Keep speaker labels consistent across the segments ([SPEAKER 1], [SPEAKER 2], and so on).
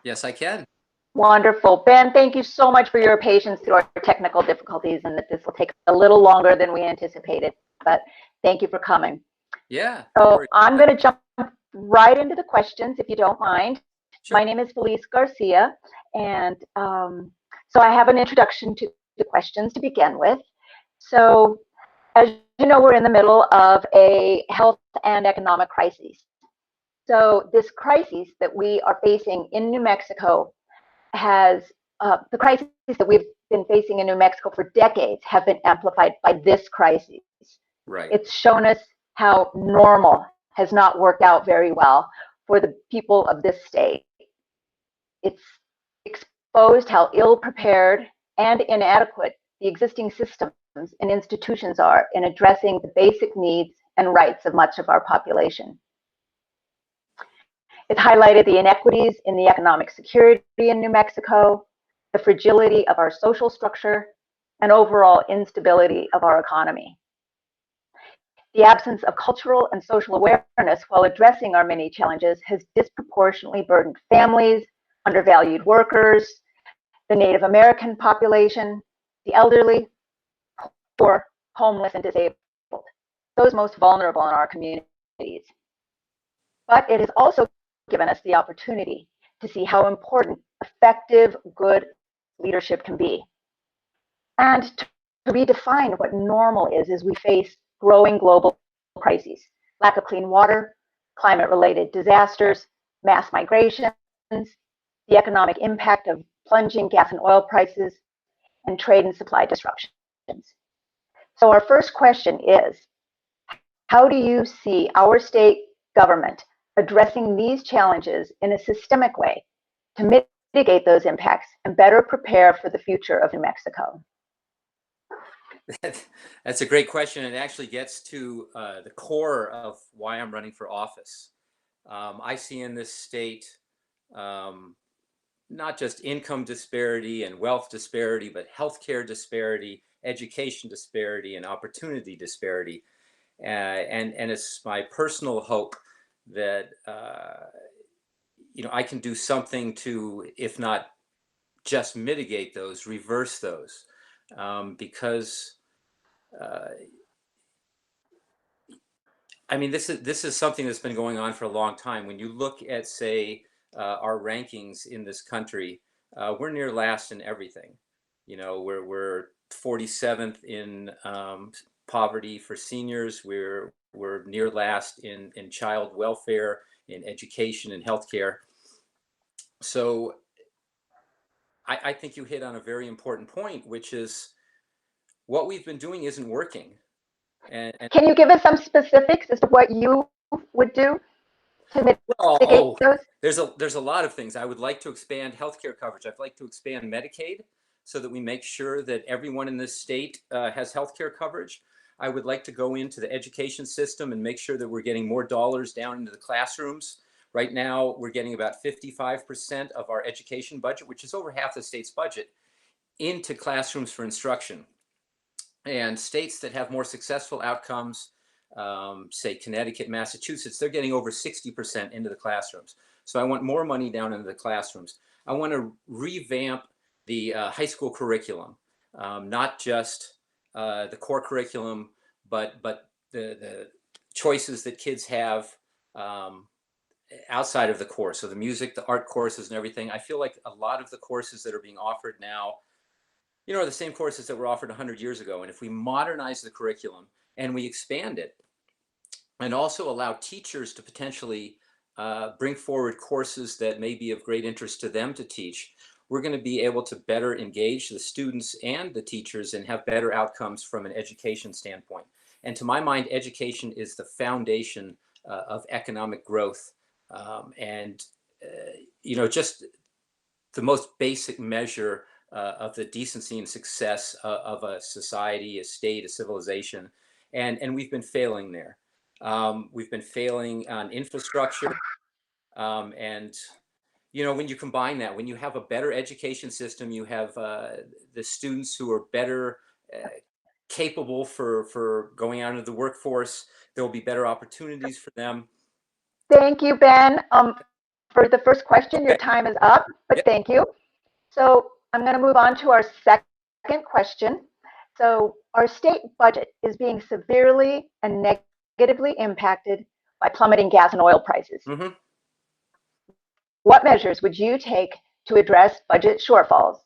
[SPEAKER 1] Yes, I can.
[SPEAKER 2] Wonderful. Ben, thank you so much for your patience through our technical difficulties, and that this will take a little longer than we anticipated, but thank you for coming.
[SPEAKER 1] Yeah, no
[SPEAKER 2] So
[SPEAKER 1] worries.
[SPEAKER 2] I'm going to jump right into the questions, if you don't mind.
[SPEAKER 1] Sure.
[SPEAKER 2] My name is Felice Garcia, and so I have an introduction to the questions to begin with. So as you know, we're in the middle of a health and economic crisis. So this crisis that we are facing in New Mexico has, the crises that we've been facing in New Mexico for decades have been amplified by this crisis.
[SPEAKER 1] Right.
[SPEAKER 2] It's shown us how normal has not worked out very well for the people of this state. It's exposed how ill-prepared and inadequate the existing systems and institutions are in addressing the basic needs and rights of much of our population. It's highlighted the inequities in the economic security in New Mexico, the fragility of our social structure, and overall instability of our economy. The absence of cultural and social awareness while addressing our many challenges has disproportionately burdened families, undervalued workers, the Native American population, the elderly, poor, homeless, and disabled, those most vulnerable in our communities. But it has also given us the opportunity to see how important effective, good leadership can be, and to redefine what normal is as we face growing global crises, lack of clean water, climate-related disasters, mass migrations, the economic impact of plunging gas and oil prices, and trade and supply disruptions. So our first question is, how do you see our state government addressing these challenges in a systemic way to mitigate those impacts and better prepare for the future of New Mexico?
[SPEAKER 1] That's a great question. It actually gets to the core of why I'm running for office. I see in this state not just income disparity and wealth disparity, but healthcare disparity, education disparity, and opportunity disparity. And it's my personal hope that I can do something to, if not just mitigate those, reverse those, because I mean, this is something that's been going on for a long time. When you look at, say, our rankings in this country, we're near last in everything. We're 47th in poverty for seniors. We're near last in child welfare, in education and healthcare. So I think you hit on a very important point, which is what we've been doing isn't working. And
[SPEAKER 2] can you give us some specifics as to what you would do to mitigate those?
[SPEAKER 1] There's a lot of things. I would like to expand healthcare coverage. I'd like to expand Medicaid so that we make sure that everyone in this state has healthcare coverage. I would like to go into the education system and make sure that we're getting more dollars down into the classrooms. Right now, we're getting about 55% of our education budget, which is over half the state's budget, into classrooms for instruction. And states that have more successful outcomes, say Connecticut, Massachusetts, they're getting over 60% into the classrooms. So I want more money down into the classrooms. I want to revamp the high school curriculum, not just the core curriculum, but the choices that kids have outside of the course. So the music, the art courses and everything. I feel like a lot of the courses that are being offered now are the same courses that were offered 100 years ago. And if we modernize the curriculum and we expand it and also allow teachers to potentially bring forward courses that may be of great interest to them to teach, we're going to be able to better engage the students and the teachers and have better outcomes from an education standpoint. And to my mind, education is the foundation of economic growth. Just the most basic measure of the decency and success of a society, a state, a civilization. And we've been failing there. We've been failing on infrastructure. When you combine that, when you have a better education system, you have the students who are better capable for going out into the workforce. There will be better opportunities for them.
[SPEAKER 2] Thank you, Ben. for the first question. Your
[SPEAKER 1] Okay.
[SPEAKER 2] time is up, but
[SPEAKER 1] Yep.
[SPEAKER 2] thank you. So I'm going to move on to our second question. So our state budget is being severely and negatively impacted by plummeting gas and oil prices.
[SPEAKER 1] Mm-hmm.
[SPEAKER 2] What measures would you take to address budget shortfalls?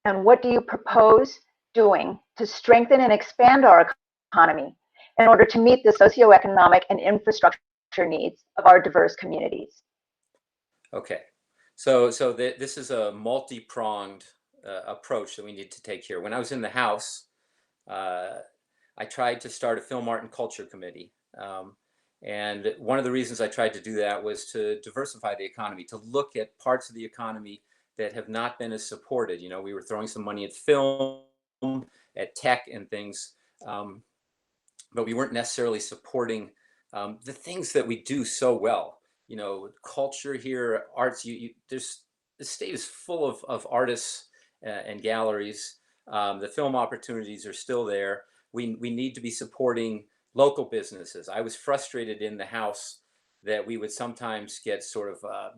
[SPEAKER 2] And what do you propose doing to strengthen and expand our economy in order to meet the socioeconomic and infrastructure needs of our diverse communities?
[SPEAKER 1] Okay. So this is a multi-pronged approach that we need to take here. When I was in the House, uh, I tried to start a film, art, and culture committee. And one of the reasons I tried to do that was to diversify the economy, to look at parts of the economy that have not been as supported. You know, we were throwing some money at film, at tech, and things, but we weren't necessarily supporting the things that we do so well. You know, culture here, arts. There's the state is full of artists and galleries. The film opportunities are still there. We need to be supporting local businesses. I was frustrated in the House that we would sometimes get sort of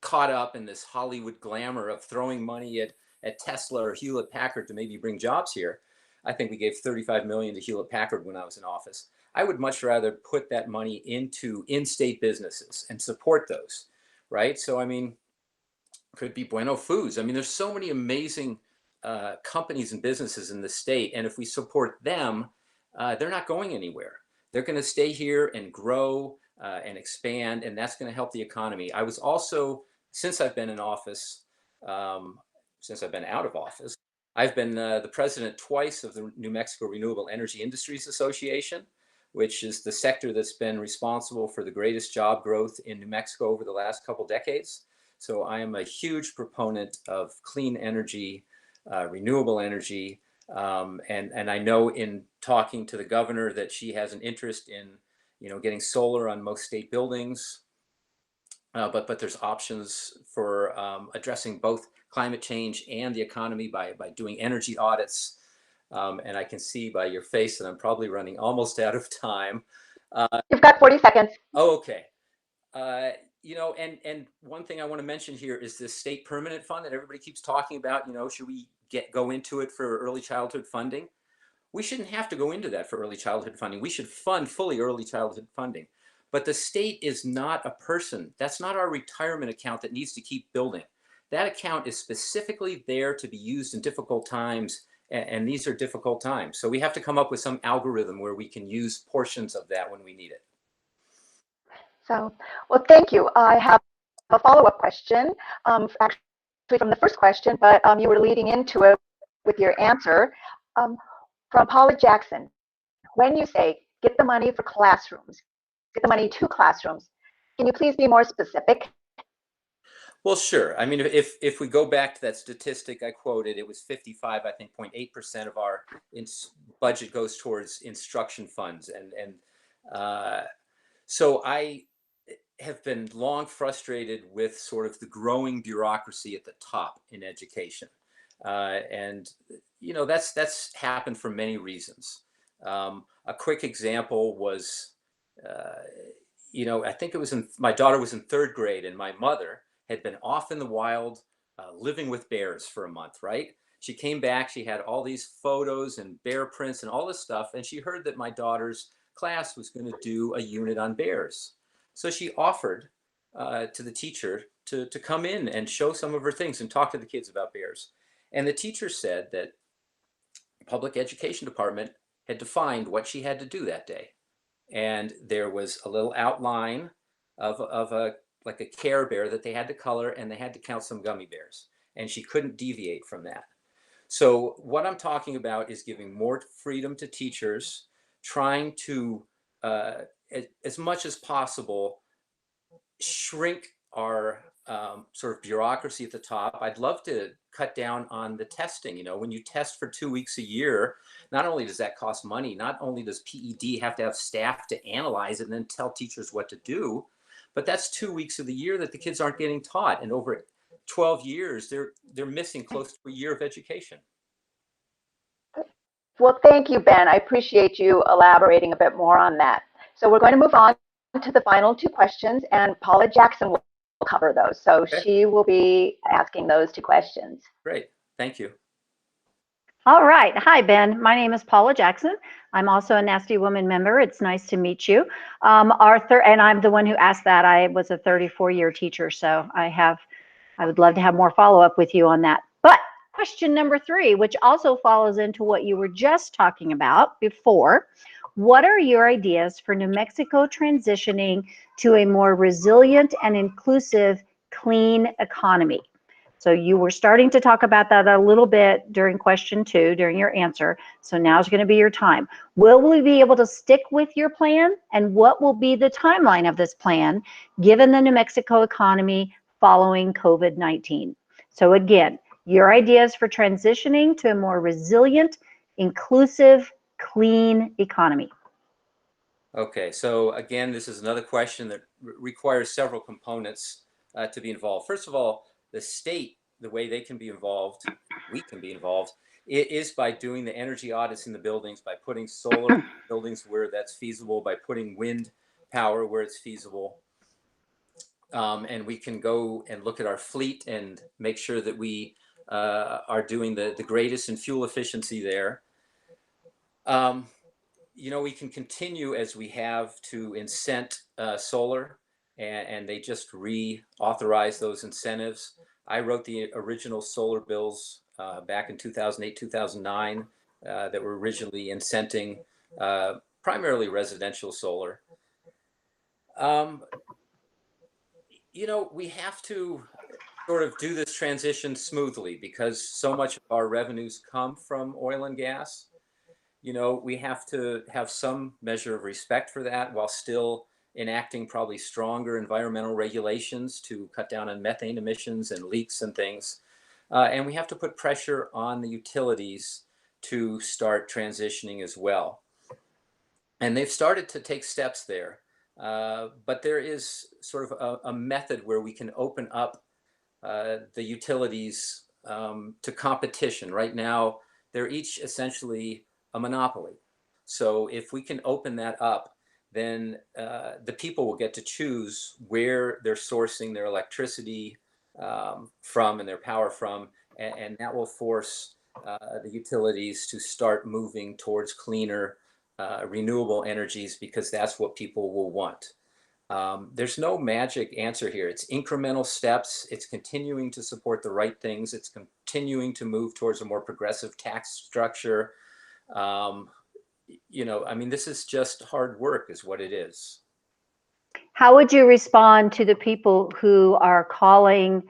[SPEAKER 1] caught up in this Hollywood glamour of throwing money at Tesla or Hewlett Packard to maybe bring jobs here. I think we gave 35 million to Hewlett Packard when I was in office. I would much rather put that money into in-state businesses and support those, right? So I mean, could be Bueno Foods. I mean, there's so many amazing companies and businesses in the state, and if we support them, they're not going anywhere. They're going to stay here and grow and expand, and that's going to help the economy. I was also, since I've been in office, um, since I've been out of office, I've been the president twice of the New Mexico Renewable Energy Industries Association, which is the sector that's been responsible for the greatest job growth in New Mexico over the last couple decades. So I am a huge proponent of clean energy, renewable energy, and I know in talking to the governor that she has an interest in, you know, getting solar on most state buildings. But there's options for addressing both climate change and the economy by doing energy audits. And I can see by your face that I'm probably running almost out of time.
[SPEAKER 2] You've got 40 seconds.
[SPEAKER 1] Oh, okay. Uh, you know, and one thing I want to mention here is this state permanent fund that everybody keeps talking about. You know, should we go into it for early childhood funding? We shouldn't have to go into that for early childhood funding. We should fund fully early childhood funding. But the state is not a person. That's not our retirement account that needs to keep building. That account is specifically there to be used in difficult times, and these are difficult times. So we have to come up with some algorithm where we can use portions of that when we need it.
[SPEAKER 2] So, well, thank you. I have a follow-up question, actually from the first question, but you were leading into it with your answer. From Paula Jackson, when you say get the money for classrooms, get the money to classrooms, can you please be more specific?
[SPEAKER 1] Well, sure. I mean, if we go back to that statistic I quoted, it was 55, I think, 0.8% of our budget goes towards instruction funds, and so I have been long frustrated with sort of the growing bureaucracy at the top in education, and you know that's happened for many reasons. A quick example was, uh, you know, I think it was my daughter was in third grade, and my mother had been off in the wild, living with bears for a month. Right? She came back. She had all these photos and bear prints and all this stuff, and she heard that my daughter's class was going to do a unit on bears. So she offered to the teacher to come in and show some of her things and talk to the kids about bears. And the teacher said that the public education department had defined what she had to do that day. And there was a little outline of a like a Care Bear that they had to color, and they had to count some gummy bears. And she couldn't deviate from that. So what I'm talking about is giving more freedom to teachers, trying to, as much as possible, shrink our sort of bureaucracy at the top. I'd love to cut down on the testing. You know, when you test for 2 weeks a year, not only does that cost money, not only does PED have to have staff to analyze it and then tell teachers what to do, but that's 2 weeks of the year that the kids aren't getting taught. And over 12 years, they're missing close to a year of education.
[SPEAKER 2] Well, thank you, Ben. I appreciate you elaborating a bit more on that. So we're going to move on to the final two questions, and Paula Jackson will cover those. So
[SPEAKER 1] Okay.
[SPEAKER 2] she will be asking those two questions.
[SPEAKER 1] Great. Thank you.
[SPEAKER 3] All right. Hi, Ben. My name is Paula Jackson. I'm also a Nasty Woman member. It's nice to meet you. Arthur, and I'm the one who asked that. I was a 34-year teacher, so I would love to have more follow-up with you on that. But question number 3, which also follows into what you were just talking about before, what are your ideas for New Mexico transitioning to a more resilient and inclusive clean economy? So you were starting to talk about that a little bit during question 2, during your answer. So now's going to be your time. Will we be able to stick with your plan? And what will be the timeline of this plan, given the New Mexico economy following COVID-19? So again, your ideas for transitioning to a more resilient, inclusive, clean economy.
[SPEAKER 1] Okay, so again, this is another question that requires several components to be involved. First of all, the state, the way they can be involved, we can be involved, is by doing the energy audits in the buildings, by putting solar buildings where that's feasible, by putting wind power where it's feasible. And we can go and look at our fleet and make sure that we are doing the greatest in fuel efficiency there. You know, we can continue as we have to incent solar, and they just reauthorize those incentives. I wrote the original solar bills back in 2008, 2009 that were originally incenting primarily residential solar. You know, we have to sort of do this transition smoothly because so much of our revenues come from oil and gas. You know, we have to have some measure of respect for that while still enacting probably stronger environmental regulations to cut down on methane emissions and leaks and things. And we have to put pressure on the utilities to start transitioning as well. And they've started to take steps there. But there is sort of a method where we can open up the utilities to competition. Right now, they're each essentially a monopoly. So if we can open that up, then the people will get to choose where they're sourcing their electricity from and their power from, and that will force the utilities to start moving towards cleaner, renewable energies because that's what people will want. There's no magic answer here. It's incremental steps. It's continuing to support the right things. It's continuing to move towards a more progressive tax structure. You know, I mean, this is just hard work is what it is.
[SPEAKER 3] How would you respond to the people who are calling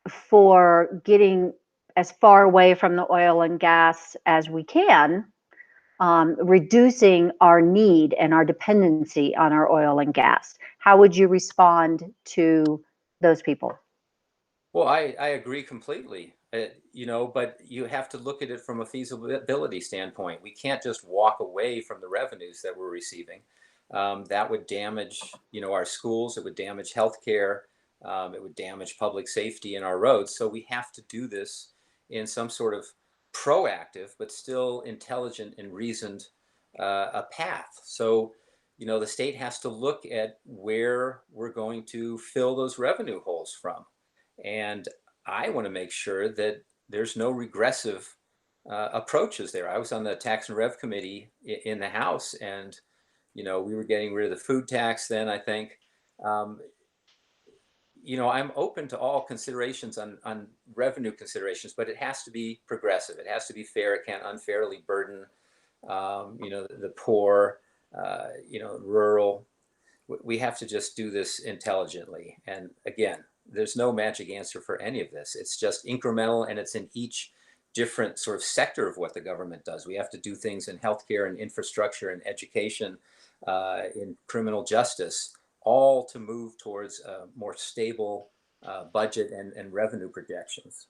[SPEAKER 3] for getting as far away from the oil and gas as we can, reducing our need and our dependency on our oil and gas? How would you respond to those people?
[SPEAKER 1] Well, I agree completely, you know, but you have to look at it from a feasibility standpoint. We can't just walk away from the revenues that we're receiving. That would damage, you know, our schools. It would damage healthcare. It would damage public safety in our roads. So we have to do this in some sort of proactive, but still intelligent and reasoned a path. So, you know, the state has to look at where we're going to fill those revenue holes from. And I want to make sure that there's no regressive approaches there. I was on the Tax and Rev Committee in the House, and you know we were getting rid of the food tax then. I think, you know, I'm open to all considerations on revenue considerations, but it has to be progressive. It has to be fair. It can't unfairly burden, you know, the poor, you know, rural. We have to just do this intelligently. And again, there's no magic answer for any of this. It's just incremental, and it's in each different sort of sector of what the government does. We have to do things in healthcare and infrastructure and education, in criminal justice, all to move towards a more stable budget and revenue projections.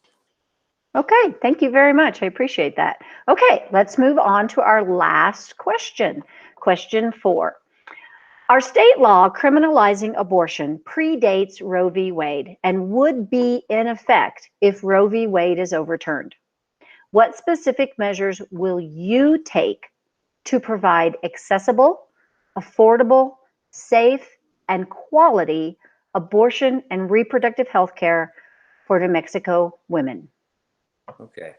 [SPEAKER 3] Okay, thank you very much. I appreciate that. Okay, let's move on to our last question. Question 4. Our state law criminalizing abortion predates Roe v. Wade and would be in effect if Roe v. Wade is overturned. What specific measures will you take to provide accessible, affordable, safe, and quality abortion and reproductive health care for New Mexico women.
[SPEAKER 1] Okay.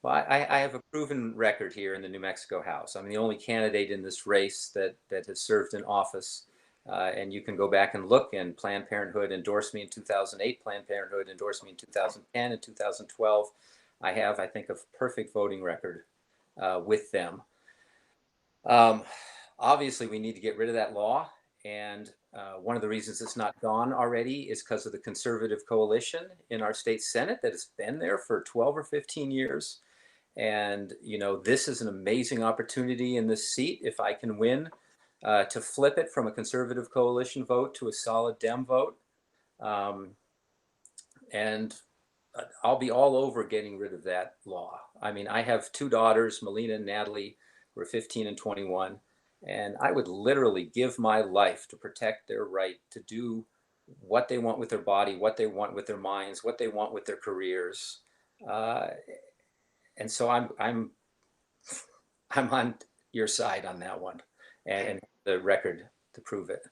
[SPEAKER 1] Well, I have a proven record here in the New Mexico House. I'm the only candidate in this race that has served in office. And you can go back and look, and Planned Parenthood endorsed me in 2008. Planned Parenthood endorsed me in 2010 and 2012. I have, I think, a perfect voting record with them. Obviously, we need to get rid of that law. And one of the reasons it's not gone already is because of the conservative coalition in our state Senate that has been there for 12 or 15 years. And, you know, this is an amazing opportunity in this seat, if I can win, to flip it from a conservative coalition vote to a solid Dem vote. And I'll be all over getting rid of that law. I mean, I have two daughters, Melina and Natalie, who are 15 and 21. And I would literally give my life to protect their right to do what they want with their body, what they want with their minds, what they want with their careers. And so I'm on your side on that one, and the record to prove it.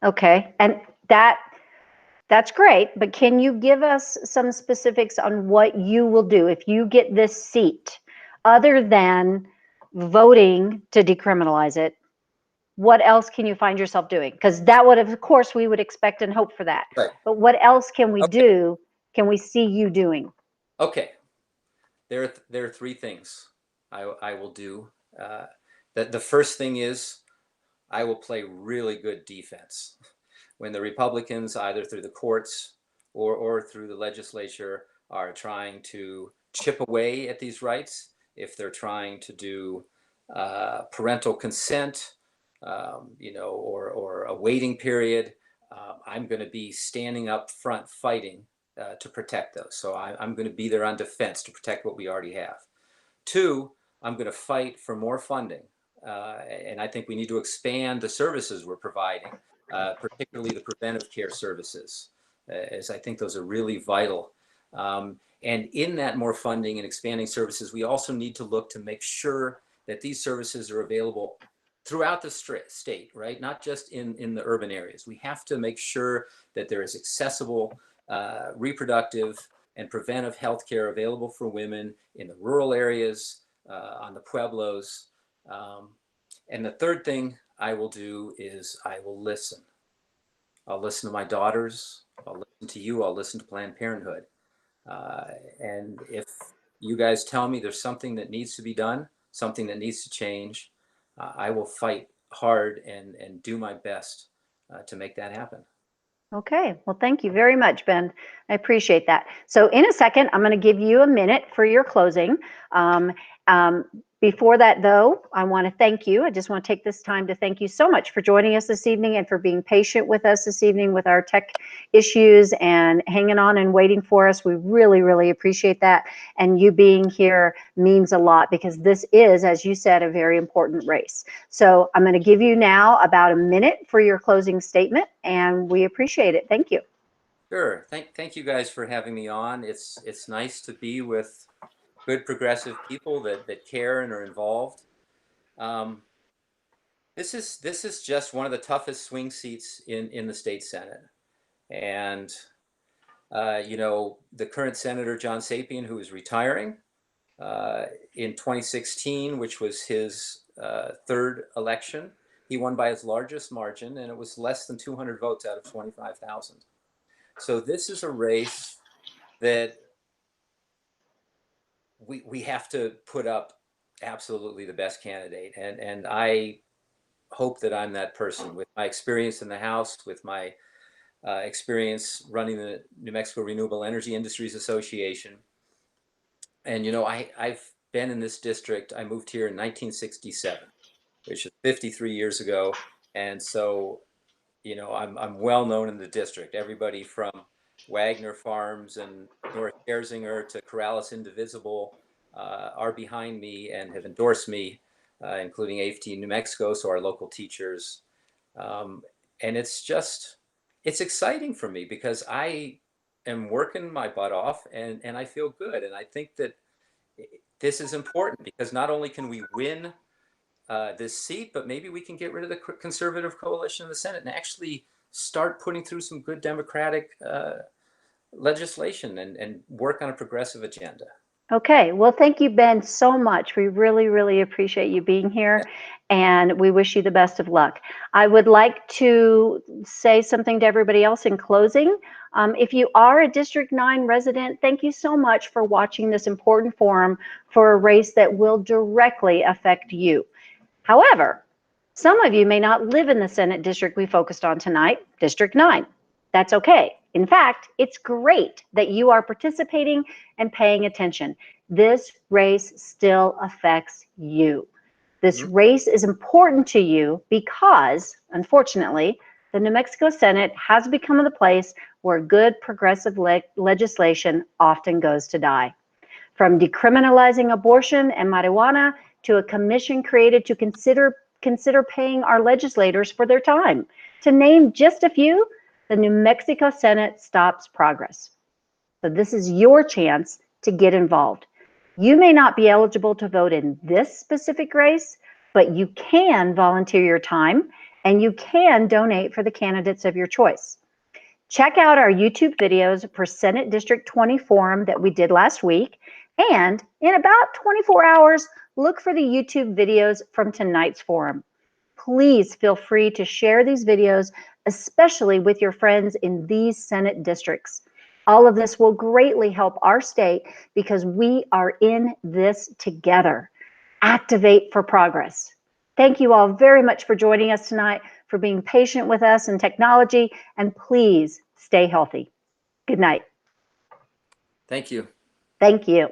[SPEAKER 3] Okay, and that's great, but can you give us some specifics on what you will do if you get this seat, other than voting to decriminalize it? What else can you find yourself doing? Because that would, of course, we would expect and hope for that.
[SPEAKER 1] Right.
[SPEAKER 3] But what else can we
[SPEAKER 1] Okay.
[SPEAKER 3] do? Can we see you doing?
[SPEAKER 1] Okay, there are three things I will do. The first thing is I will play really good defense when the Republicans, either through the courts or through the legislature, are trying to chip away at these rights. If they're trying to do parental consent, you know, or a waiting period, I'm going to be standing up front fighting to protect those. So I'm going to be there on defense to protect what we already have. Two, I'm going to fight for more funding. And I think we need to expand the services we're providing, particularly the preventive care services, as I think those are really vital. And in that more funding and expanding services, we also need to look to make sure that these services are available throughout the state, right? Not just in the urban areas. We have to make sure that there is accessible reproductive and preventive health care available for women in the rural areas, on the pueblos. And the third thing I will do is I will listen. I'll listen to my daughters. I'll listen to you. I'll listen to Planned Parenthood. And if you guys tell me there's something that needs to be done, something that needs to change, I will fight hard and do my best to make that happen.
[SPEAKER 3] Okay, well, thank you very much, Ben. I appreciate that. So in a second, I'm going to give you a minute for your closing. Before that, though, I want to thank you. I just want to take this time to thank you so much for joining us this evening and for being patient with us this evening with our tech issues and hanging on and waiting for us. We really, really appreciate that. And you being here means a lot, because this is, as you said, a very important race. So I'm going to give you now about a minute for your closing statement, and we appreciate it. Thank you.
[SPEAKER 1] Sure. Thank you guys for having me on. It's nice to be with good progressive people that care and are involved. This is just one of the toughest swing seats in the state Senate. And you know, the current Senator John Sapien, who is retiring in 2016, which was his third election, he won by his largest margin, and it was less than 200 votes out of 25,000. So this is a race that we have to put up absolutely the best candidate. And I hope that I'm that person with my experience in the House, with my experience running the New Mexico Renewable Energy Industries Association. And, you know, I've been in this district. I moved here in 1967, which is 53 years ago. And so, you know, I'm well known in the district. Everybody from Wagner Farms and North Erzinger to Corrales Indivisible are behind me and have endorsed me, including AFT New Mexico, so our local teachers. And it's exciting for me because I am working my butt off and I feel good. And I think that this is important because not only can we win this seat, but maybe we can get rid of the conservative coalition in the Senate and actually start putting through some good democratic legislation and work on a progressive agenda.
[SPEAKER 3] Okay, well, thank you, Ben, so much. We really, really appreciate you being here, and we wish you the best of luck. I would like to say something to everybody else in closing. If you are a District 9 resident, thank you so much for watching this important forum for a race that will directly affect you. However, some of you may not live in the Senate district we focused on tonight, District 9. That's okay. In fact, it's great that you are participating and paying attention. This race still affects you. This race is important to you because, unfortunately, the New Mexico Senate has become the place where good progressive legislation often goes to die. From decriminalizing abortion and marijuana to a commission created to consider paying our legislators for their time. To name just a few, the New Mexico Senate stops progress. So this is your chance to get involved. You may not be eligible to vote in this specific race, but you can volunteer your time and you can donate for the candidates of your choice. Check out our YouTube videos for Senate District 20 forum that we did last week. And in about 24 hours, look for the YouTube videos from tonight's forum. Please feel free to share these videos, especially with your friends in these Senate districts. All of this will greatly help our state because we are in this together. Activate for progress. Thank you all very much for joining us tonight, for being patient with us in technology, and please stay healthy. Good night.
[SPEAKER 1] Thank you.
[SPEAKER 3] Thank you.